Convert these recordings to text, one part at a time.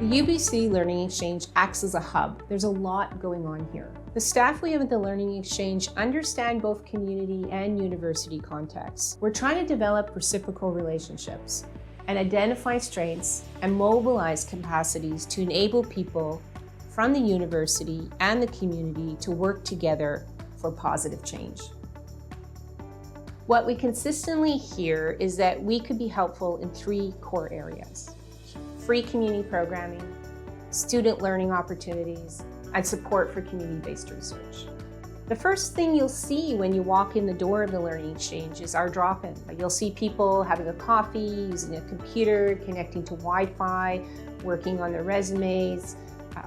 The UBC Learning Exchange acts as a hub. There's a lot going on here. The staff we have at the Learning Exchange understand both community and university contexts. We're trying to develop reciprocal relationships and identify strengths and mobilize capacities to enable people from the university and the community to work together for positive change. What we consistently hear is that we could be helpful in 3 core areas: free community programming, student learning opportunities, and support for community-based research. The first thing you'll see when you walk in the door of the Learning Exchange is our drop-in. You'll see people having a coffee, using a computer, connecting to Wi-Fi, working on their resumes,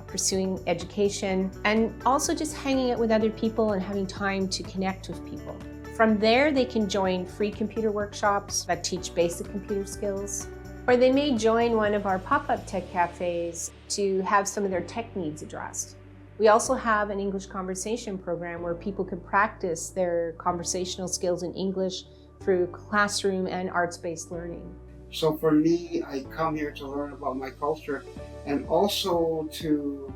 pursuing education, and also just hanging out with other people and having time to connect with people. From there, they can join free computer workshops that teach basic computer skills, or they may join one of our pop-up tech cafes to have some of their tech needs addressed. We also have an English conversation program where people can practice their conversational skills in English through classroom and arts-based learning. So for me, I come here to learn about my culture and also to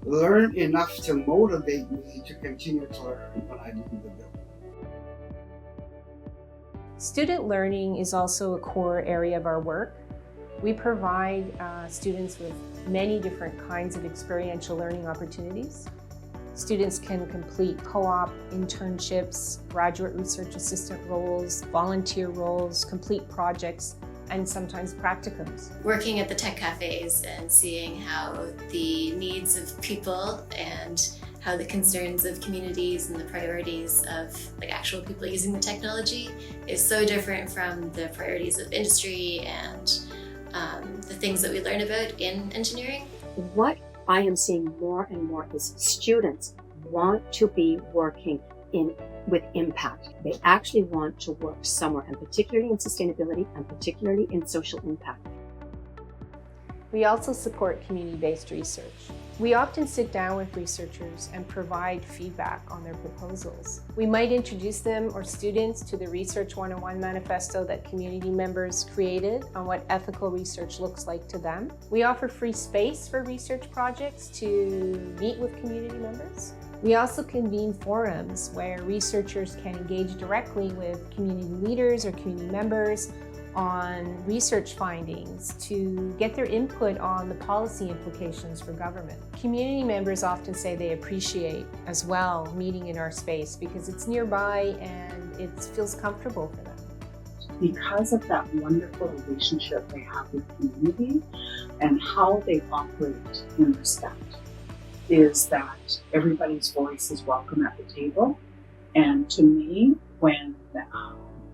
learn enough to motivate me to continue to learn when I leave the building. Student learning is also a core area of our work. We provide students with many different kinds of experiential learning opportunities. Students can complete co-op internships, graduate research assistant roles, volunteer roles, complete projects, and sometimes practicums. Working at the tech cafes and seeing how the needs of people and how the concerns of communities and the priorities of actual people using the technology is so different from the priorities of industry and the things that we learn about in engineering. What I am seeing more and more is students want to be working with impact. They actually want to work somewhere, and particularly in sustainability and particularly in social impact. We also support community-based research. We often sit down with researchers and provide feedback on their proposals. We might introduce them or students to the Research 101 manifesto that community members created on what ethical research looks like to them. We offer free space for research projects to meet with community members. We also convene forums where researchers can engage directly with community leaders or community members on research findings to get their input on the policy implications for government. Community members often say they appreciate as well meeting in our space because it's nearby and it feels comfortable for them. Because of that wonderful relationship they have with community and how they operate in respect, is that everybody's voice is welcome at the table. And to me, when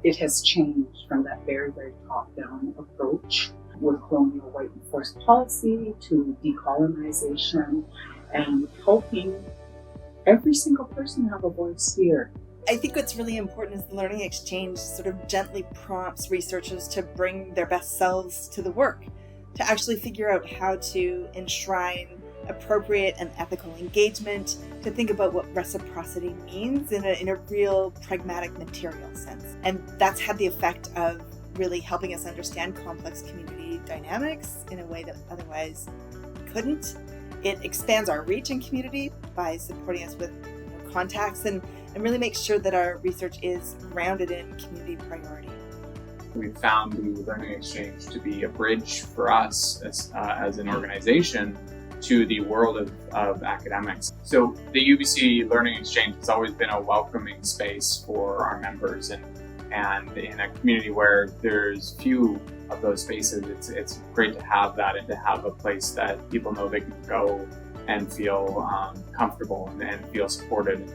it has changed from that very, very top-down approach with colonial white and forced policy to decolonization and helping every single person have a voice here. I think what's really important is the Learning Exchange sort of gently prompts researchers to bring their best selves to the work, to actually figure out how to enshrine appropriate and ethical engagement, to think about what reciprocity means in a real pragmatic material sense. And that's had the effect of really helping us understand complex community dynamics in a way that otherwise couldn't. It expands our reach in community by supporting us with contacts and really makes sure that our research is grounded in community priority. We've found the Learning Exchange to be a bridge for us as an organization to the world of academics. So the UBC Learning Exchange has always been a welcoming space for our members, and in a community where there's few of those spaces, it's great to have that and to have a place that people know they can go and feel comfortable and feel supported.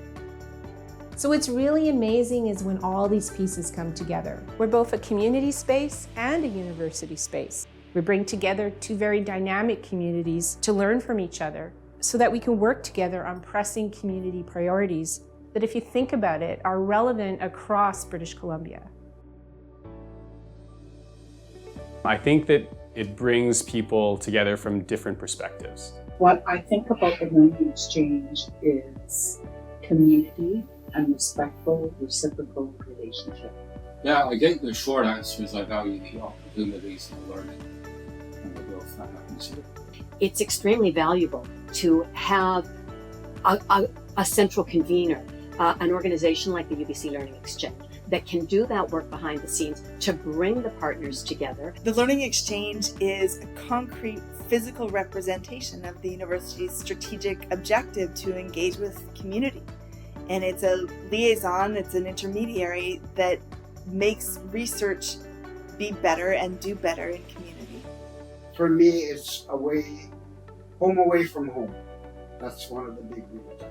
So what's really amazing is when all these pieces come together. We're both a community space and a university space. We bring together 2 very dynamic communities to learn from each other so that we can work together on pressing community priorities that, if you think about it, are relevant across British Columbia. I think that it brings people together from different perspectives. What I think about the Learning Exchange is community and respectful, reciprocal relationship. Yeah, I think the short answer is I value the opportunities and learning and the growth that happens here. it's extremely valuable to have a central convener, an organization like the UBC Learning Exchange that can do that work behind the scenes to bring the partners together. The Learning Exchange is a concrete physical representation of the university's strategic objective to engage with community. And it's a liaison, it's an intermediary that makes research be better and do better in community. For me, it's home away from home. That's one of the big reasons.